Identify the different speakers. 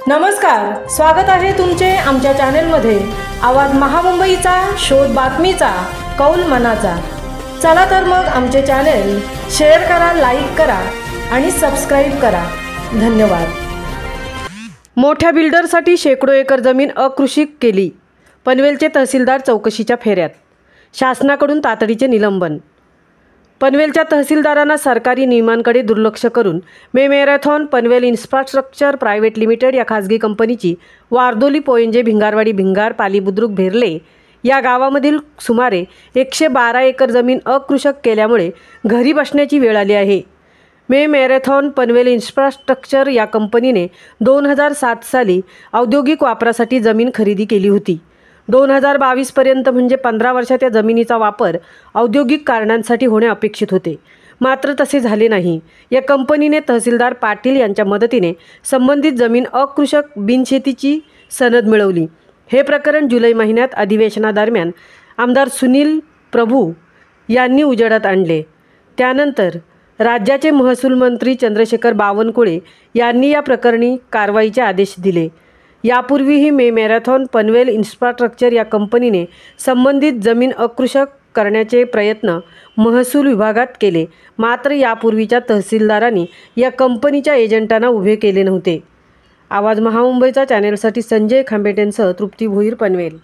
Speaker 1: नमस्कार, स्वागत आहे तुमचे आमच्या चॅनलमध्ये। आवाज महामुंबईचा, शोध बातमीचा, कौल मनाचा। चला तर मग आमचे चॅनल शेअर करा, लाईक करा आणि सबस्क्राइब करा। धन्यवाद। मोठ्या बिल्डरसाठी शेकडो एकर जमीन अकृषिक केली। पनवेलचे तहसीलदार चौकशीच्या फेऱ्यात, शासनाकडून तातडीचे निलंबन। पनवेलच्या तहसीलदारांना सरकारी नियमांकडे दुर्लक्ष करून मे marathon Panvel infrastructure private limited या खाजगी कंपनीची वारदोली पोयंजे भिंगारवाडी भिंगार पाली बुद्रुक भेरले या गावामधील सुमारे 112 एकर जमीन अकृषक केल्यामुळे घरी बसण्याची वेळ आली आहे। मे मॅरेथॉन पनवेल इन्फ्रास्ट्रक्चर या कंपनीने 2007 साली औद्योगिक वापरासाठी जमीन खरेदी केली होती। 2022 पर्यंत म्हणजे 15 वर्षात या जमिनीचा वापर औद्योगिक कारणांसाठी होणे अपेक्षित होते, मात्र तसे झाले नाही। या कंपनीने तहसीलदार पाटील यांच्या मदतीने संबंधित जमीन अकृषक बिनशेतीची सनद मिळवली। हे प्रकरण जुलै महिन्यात अधिवेशनादरम्यान आमदार सुनील प्रभू यांनी उजेडात आणले। त्यानंतर राज्याचे महसूल मंत्री चंद्रशेखर बावनकुळे यांनी या प्रकरणी कारवाईचे आदेश दिले। यापूर्वीही मे मॅरेथॉन पनवेल इन्फ्रास्ट्रक्चर या कंपनीने संबंधित जमीन अकृषक करण्याचे प्रयत्न महसूल विभागात केले, मात्र यापूर्वीच्या तहसीलदारांनी या कंपनीच्या एजंटांना उभे केले नव्हते। आवाज महामुंबईचा चॅनेलसाठी संजय खांबेटेंसह तृप्ती भोईर, पनवेल।